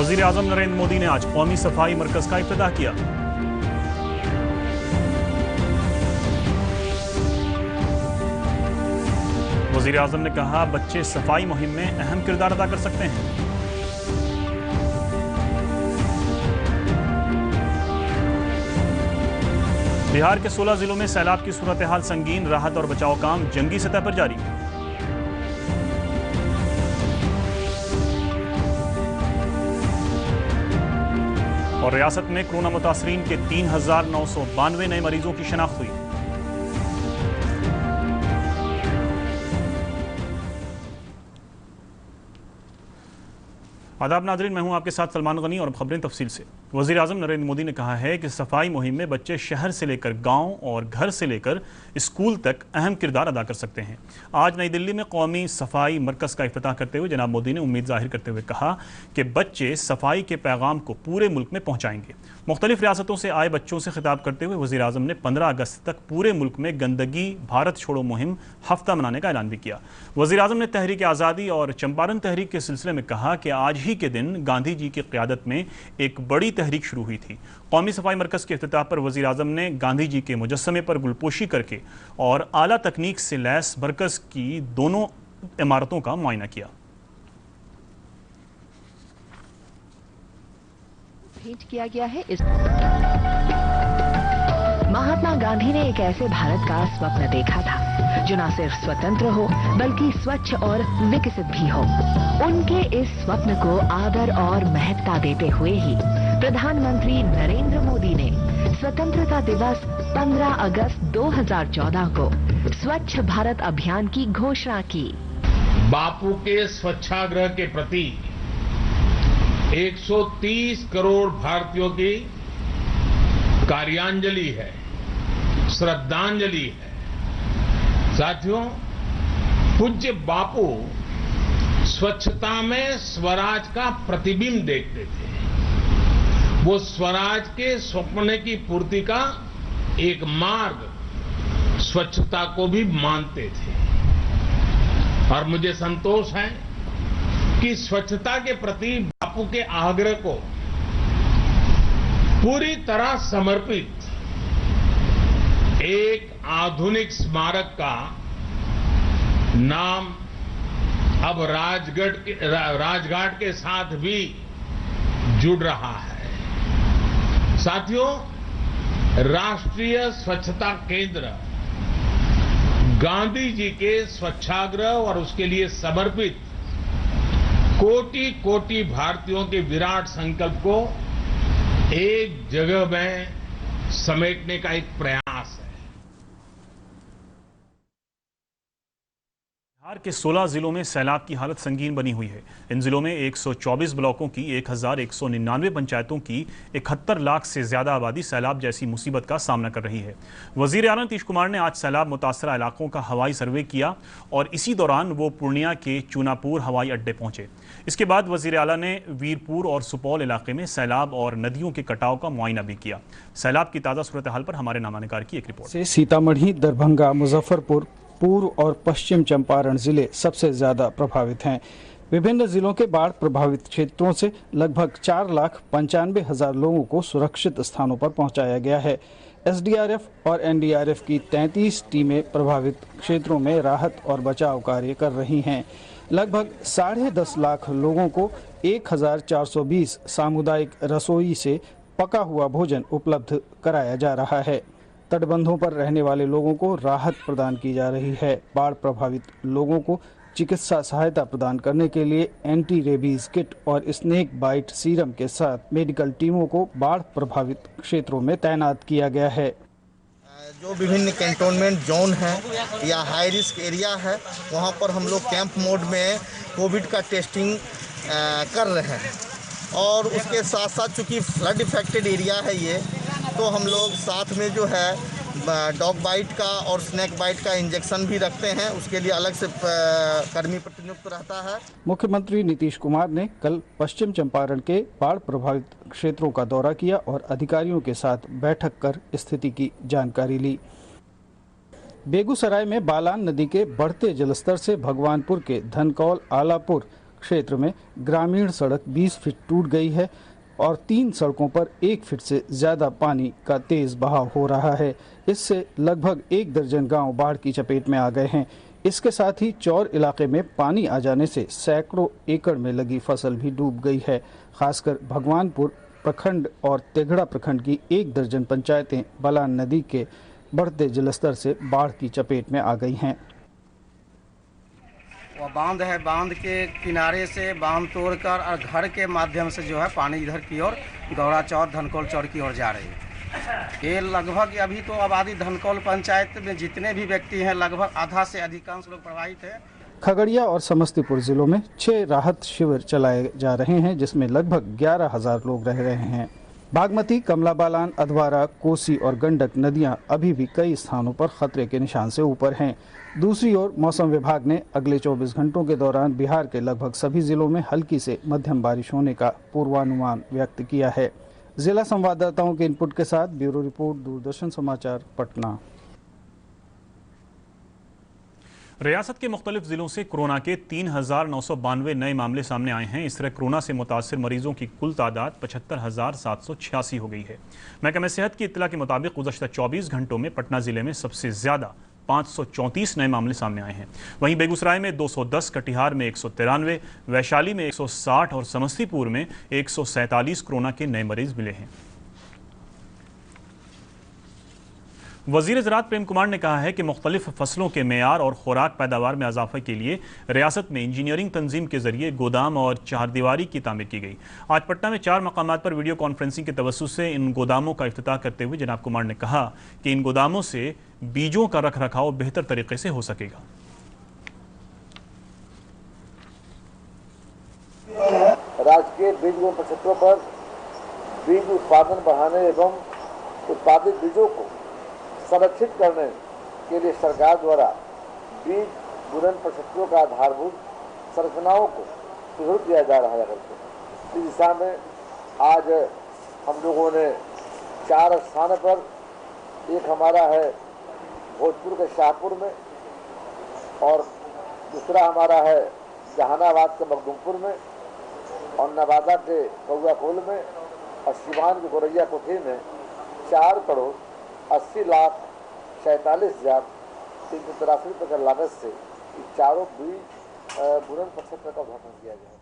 वजीर आजम नरेंद्र मोदी ने आज कौमी सफाई मरकज का इफ्तिताह किया। वजीर आजम ने कहा, बच्चे सफाई मुहिम में अहम किरदार अदा कर सकते हैं। बिहार के 16 जिलों में सैलाब की सूरत हाल संगीन, राहत और बचाव काम जंगी सतह पर जारी। और रियासत में कोरोना मुतासरीन के 3,992 नए मरीजों की शिनाख्त हुई। आदाब नाज़रीन, मैं हूं आपके साथ सलमान गनी और खबरें तफसील से। वज़ीर आज़म नरेंद्र मोदी ने कहा है कि सफाई मुहिम में बच्चे शहर से लेकर गांव और घर से लेकर स्कूल तक अहम किरदार अदा कर सकते हैं। आज नई दिल्ली में कौमी सफाई मरकज़ का इफ्तिताह करते हुए जनाब मोदी ने उम्मीद जाहिर करते हुए कहा कि बच्चे सफाई के पैगाम को पूरे मुल्क में पहुँचाएंगे। मुख्तलिफ रियासतों से आए बच्चों से खिताब करते हुए वज़ीर आज़म ने 15 अगस्त तक पूरे मुल्क में गंदगी भारत छोड़ो मुहिम हफ्ता मनाने का ऐलान भी किया। वज़ीर आज़म ने तहरीक आज़ादी और चंपारण तहरीक के सिलसिले में कहा कि आज ही के दिन गांधी जी की क़यादत में एक बड़ी तहरीक शुरू हुई थी। कौमी सफाई मरकज़ के इफ्तिताह पर वज़ीर आज़म ने गांधी जी के मुजस्समे पर गुलपोशी करके और आला तकनीक से लैस मरकज़ की दोनों इमारतों का मुआयना किया। भेंट किया गया है। महात्मा गांधी ने एक ऐसे भारत का स्वप्न देखा था जो न सिर्फ स्वतंत्र हो बल्कि स्वच्छ और विकसित भी हो। उनके इस स्वप्न को आदर और महत्ता देते हुए ही प्रधानमंत्री नरेंद्र मोदी ने स्वतंत्रता दिवस 15 अगस्त 2014 को स्वच्छ भारत अभियान की घोषणा की। बापू के स्वच्छाग्रह के प्रति 130 करोड़ भारतीयों की कार्यांजलि है, श्रद्धांजलि है। साथियों, पूज्य बापू स्वच्छता में स्वराज का प्रतिबिंब देखते थे। वो स्वराज के स्वप्न की पूर्ति का एक मार्ग स्वच्छता को भी मानते थे। और मुझे संतोष है कि स्वच्छता के प्रति बापू के आग्रह को पूरी तरह समर्पित एक आधुनिक स्मारक का नाम अब राजघाट के साथ भी जुड़ रहा है। साथियों, राष्ट्रीय स्वच्छता केंद्र गांधी जी के स्वच्छाग्रह और उसके लिए समर्पित कोटि कोटि भारतीयों के विराट संकल्प को एक जगह में समेटने का एक प्रयास है। बिहार के 16 जिलों में सैलाब की हालत संगीन बनी हुई है। इन जिलों में 124 ब्लॉकों की 1199 पंचायतों की 71 लाख से ज्यादा आबादी सैलाब जैसी मुसीबत का सामना कर रही है। वजीर आला नीतीश कुमार ने आज सैलाब मुतासरा इलाकों का हवाई सर्वे किया और इसी दौरान वो पूर्णिया के चूनापुर हवाई अड्डे पहुंचे। इसके बाद वजीर आला ने वीरपुर और सुपौल इलाके में सैलाब और नदियों के कटाव का मुआयना भी किया। सैलाब की ताज़ा सूरत हाल पर हमारे नामानिकार की एक रिपोर्ट। सीतामढ़ी, दरभंगा, मुजफ्फरपुर, पूर्व और पश्चिम चंपारण जिले सबसे ज्यादा प्रभावित हैं। विभिन्न जिलों के बाढ़ प्रभावित क्षेत्रों से लगभग 4,95,000 लोगों को सुरक्षित स्थानों पर पहुंचाया गया है। एसडीआरएफ और एनडीआरएफ की 33 टीमें प्रभावित क्षेत्रों में राहत और बचाव कार्य कर रही हैं। लगभग 10.5 लाख लोगों को 1,420 सामुदायिक रसोई से पका हुआ भोजन उपलब्ध कराया जा रहा है। तटबंधों पर रहने वाले लोगों को राहत प्रदान की जा रही है। बाढ़ प्रभावित लोगों को चिकित्सा सहायता प्रदान करने के लिए एंटी रेबीज किट और स्नेक बाइट सीरम के साथ मेडिकल टीमों को बाढ़ प्रभावित क्षेत्रों में तैनात किया गया है। जो विभिन्न कैंटोनमेंट जोन है या हाई रिस्क एरिया है, वहां पर हम लोग कैंप मोड में कोविड का टेस्टिंग कर रहे हैं। और उसके साथ साथ चूँकि फ्लड इफेक्टेड एरिया है ये, तो हम लोग साथ में जो है डॉग बाइट का और स्नैक बाइट का इंजेक्शन भी रखते हैं। उसके लिए अलग से कर्मी प्रतिनियुक्त रहता है। मुख्यमंत्री नीतीश कुमार ने कल पश्चिम चंपारण के बाढ़ प्रभावित क्षेत्रों का दौरा किया और अधिकारियों के साथ बैठक कर स्थिति की जानकारी ली। बेगूसराय में बालान नदी के बढ़ते जलस्तर से भगवानपुर के धनकौल आलापुर क्षेत्र में ग्रामीण सड़क 20 फीट टूट गई है और 3 सड़कों पर 1 फीट से ज़्यादा पानी का तेज बहाव हो रहा है। इससे लगभग 1 दर्जन गांव बाढ़ की चपेट में आ गए हैं। इसके साथ ही चौर इलाके में पानी आ जाने से सैकड़ों एकड़ में लगी फसल भी डूब गई है। खासकर भगवानपुर प्रखंड और तेघड़ा प्रखंड की 1 दर्जन पंचायतें बलान नदी के बढ़ते जलस्तर से बाढ़ की चपेट में आ गई हैं। वह बांध है, बांध के किनारे से बांध तोड़कर और घर के माध्यम से जो है पानी इधर की ओर गौड़ा चौर धनकौल चौर की ओर जा रही है। ये लगभग अभी तो आबादी धनकौल पंचायत में जितने भी व्यक्ति हैं लगभग आधा से अधिकांश लोग प्रभावित हैं। खगड़िया और समस्तीपुर जिलों में 6 राहत शिविर चलाए जा रहे हैं, जिसमें लगभग 11,000 लोग रह रहे हैं। बागमती, कमला बालान, अधवारा, कोसी और गंडक नदियां अभी भी कई स्थानों पर खतरे के निशान से ऊपर हैं। दूसरी ओर मौसम विभाग ने अगले 24 घंटों के दौरान बिहार के लगभग सभी जिलों में हल्की से मध्यम बारिश होने का पूर्वानुमान व्यक्त किया है। जिला संवाददाताओं के इनपुट के साथ ब्यूरो रिपोर्ट, दूरदर्शन समाचार, पटना। रियासत के मुख्तलिफ जिलों से कोरोना के 3,992 नए मामले सामने आए हैं। इस तरह कोरोना से मुतासिर मरीजों की कुल तादाद 75,786 हो गई है। महकमे सेहत की इत्तला के मुताबिक गुज़श्ता 24 घंटों में पटना जिले में सबसे ज़्यादा 534 नए मामले सामने आए हैं। वहीं बेगूसराय में 210, कटिहार में 193, वैशाली में 160 और समस्तीपुर में 147 कोरोना के नए मरीज मिले हैं। वज़ीर ज़राअत प्रेम कुमार ने कहा है कि मुख्तलिफ फसलों के मेयार और खुराक पैदावार में इजाफे के लिए रियासत में इंजीनियरिंग तंजीम के जरिए गोदाम और चारदीवारी की तामीर की गई। आज पटना में 4 मकामात पर वीडियो कॉन्फ्रेंसिंग के तवस्सुस से इन गोदामों का इफ्तिताह करते हुए जनाब कुमार ने कहा कि इन गोदामों से बीजों का रख रखाव बेहतर तरीके से हो सकेगा। राजकीय बीज क्षेत्रों पर बीज उत्पादन बढ़ाने एवं उत्पादित बीजों को संरक्षित करने के लिए सरकार द्वारा बीज बुनन प्रशिक्षकों का आधारभूत संरचनाओं को सुदृढ़ किया जा रहा है। इस दिशा में आज हम लोगों ने 4 स्थान पर, एक हमारा है भोजपुर के शाहपुर में और दूसरा हमारा है जहानाबाद के मखदूमपुर में और नवादा के कौआकोल में और सिवान के गोरैया कोठी में 4,80,47,383 रुपये की लागत से चारों बीज बुनन प्रशिक्षण का उद्घाटन किया गया।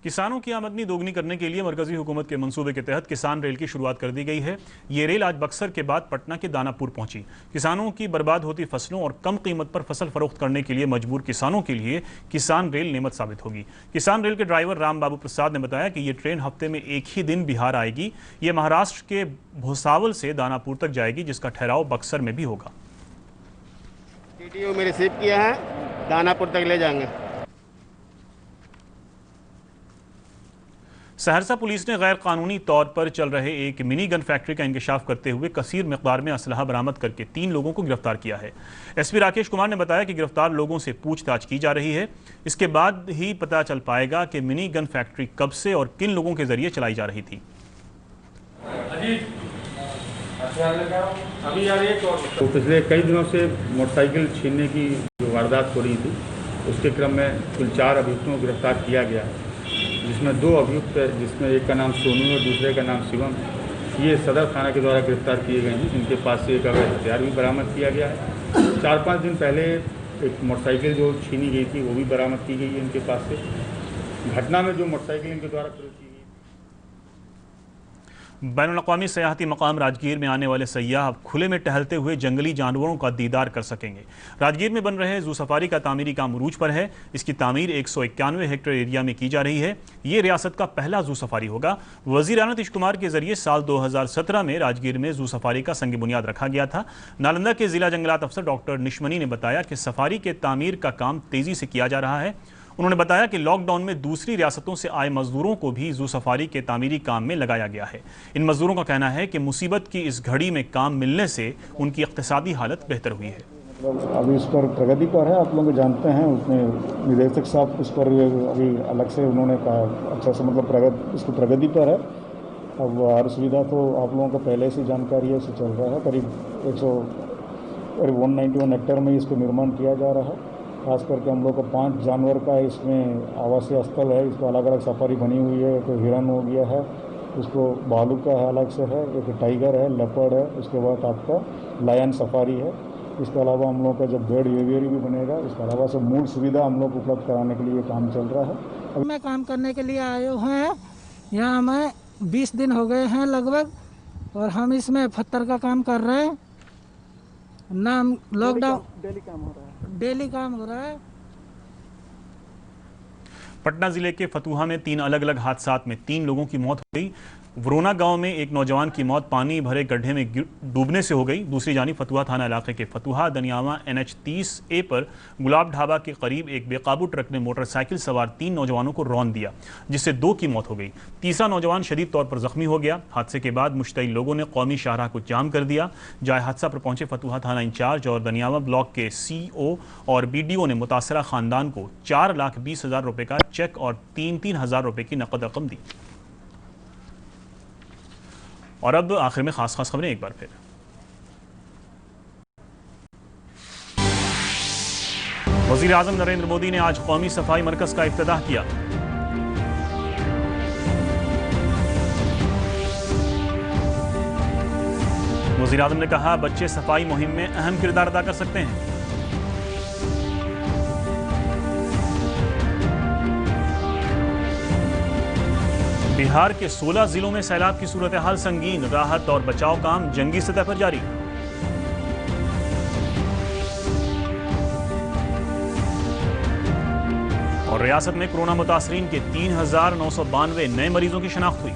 किसानों की आमदनी दोगुनी करने के लिए मरकजी हुकूमत के मंसूबे के तहत किसान रेल की शुरुआत कर दी गई है। ये रेल आज बक्सर के बाद पटना के दानापुर पहुंची। किसानों की बर्बाद होती फसलों और कम कीमत पर फसल फरोख्त करने के लिए मजबूर किसानों के लिए किसान रेल नेमत साबित होगी। किसान रेल के ड्राइवर राम बाबू प्रसाद ने बताया कि ये ट्रेन हफ्ते में एक ही दिन बिहार आएगी। ये महाराष्ट्र के भुसावल से दानापुर तक जाएगी, जिसका ठहराव बक्सर में भी होगा। TTO में रिसीव किया है, दानापुर तक ले जाएंगे। सहरसा पुलिस ने गैर कानूनी तौर पर चल रहे एक मिनी गन फैक्ट्री का इंकशाफ करते हुए कसीर मिकदार में असलहा बरामद करके 3 लोगों को गिरफ्तार किया है। SP राकेश कुमार ने बताया कि गिरफ्तार लोगों से पूछताछ की जा रही है। इसके बाद ही पता चल पाएगा कि मिनी गन फैक्ट्री कब से और किन लोगों के जरिए चलाई जा रही थी। तो पिछले कई दिनों से मोटरसाइकिल छीनने की जो वारदात हो रही थी, उसके क्रम में कुल 4 अभियुक्तों को गिरफ्तार किया गया है, जिसमें 2 अभियुक्त है, जिसमें एक का नाम सोनू और दूसरे का नाम शिवम। ये सदर थाना के द्वारा गिरफ्तार किए गए हैं। इनके पास से एक अवैध हथियार भी बरामद किया गया है। 4-5 दिन पहले एक मोटरसाइकिल जो छीनी गई थी वो भी बरामद की गई है इनके पास से। घटना में जो मोटरसाइकिल इनके द्वारा प्रयोग की गई। बैनुल-अक़वामी सयाहती मकाम राजगीर में आने वाले सयाह अब खुले में टहलते हुए जंगली जानवरों का दीदार कर सकेंगे। राजगीर में बन रहे जू सफारी का तामीरी काम उरूज पर है। इसकी तामीर 191 हेक्टेयर एरिया में की जा रही है। ये रियासत का पहला जू सफारी होगा। वज़ीर आला नीतीश कुमार के जरिए साल 2017 में राजगीर में जू सफारी का संग बुनियाद रखा गया था। नालंदा के जिला जंगलात अफसर डॉक्टर निशमनी ने बताया कि सफारी के तामीर का काम तेजी से किया जा रहा है। उन्होंने बताया कि लॉकडाउन में दूसरी रियासतों से आए मजदूरों को भी जू सफारी के तामीरी काम में लगाया गया है। इन मजदूरों का कहना है कि मुसीबत की इस घड़ी में काम मिलने से उनकी इक्तिसादी हालत बेहतर हुई है। अभी इस पर प्रगति पर है, आप लोग जानते हैं। उसमें निदेशक साहब उस पर अभी अलग से उन्होंने कहा अच्छा से इसको प्रगति पर है। अब हर सुविधा तो आप लोगों को पहले से जानकारी है, चल रहा है। करीब 191 हेक्टेयर में इसको निर्माण किया जा रहा है खास करके हम लोग का 5 जानवर का इसमें आवासीय स्थल है। इसको अलग अलग सफारी बनी हुई है। एक हिरन हो गया है, उसको भालू का है अलग से है, एक टाइगर है, लेपर्ड है, उसके बाद आपका लायन सफारी है। इसके अलावा हम लोग का जब बेड एवियरी भी बनेगा, इसके अलावा सब मूल सुविधा हम लोग उपलब्ध कराने के लिए काम चल रहा है। मैं काम करने के लिए आए हुए हैं यहाँ, मैं 20 दिन हो गए हैं लगभग, और हम इसमें पत्थर का काम कर रहे हैं। नाम लॉकडाउन डेली काम हो रहा है। पटना जिले के फतुहा में 3 अलग अलग हादसात में 3 लोगों की मौत हो गई। वरोना गांव में एक नौजवान की मौत पानी भरे गड्ढे में डूबने से हो गई। दूसरी जानिब फतुहा थाना इलाके के फतुहा दनियावा NH 30A पर गुलाब ढाबा के करीब एक बेकाबू ट्रक ने मोटरसाइकिल सवार 3 नौजवानों को रौंद दिया, जिससे 2 की मौत हो गई। तीसरा नौजवान शदीद तौर पर जख्मी हो गया। हादसे के बाद मुश्तइल लोगों ने कौमी शाहराह को जाम कर दिया। जाए हादसा पर पहुंचे फतुहा थाना इंचार्ज और दनियावा ब्लॉक के CO और BDO ने मुतासरा खानदान को 4,20,000 रुपये का चेक और 3-3 हज़ार रुपये की नकद रकम दी। और अब आखिर में खास खबरें एक बार फिर। वज़ीर आज़म नरेंद्र मोदी ने आज कौमी सफाई मरकज का इफ्तिताह किया। वज़ीर आज़म ने कहा, बच्चे सफाई मुहिम में अहम किरदार अदा कर सकते हैं। बिहार के 16 जिलों में सैलाब की सूरत हाल संगीन, राहत और बचाव काम जंगी सतह पर जारी। और रियासत में कोरोना मुतासरीन के 3,992 नए मरीजों की शनाख्त हुई।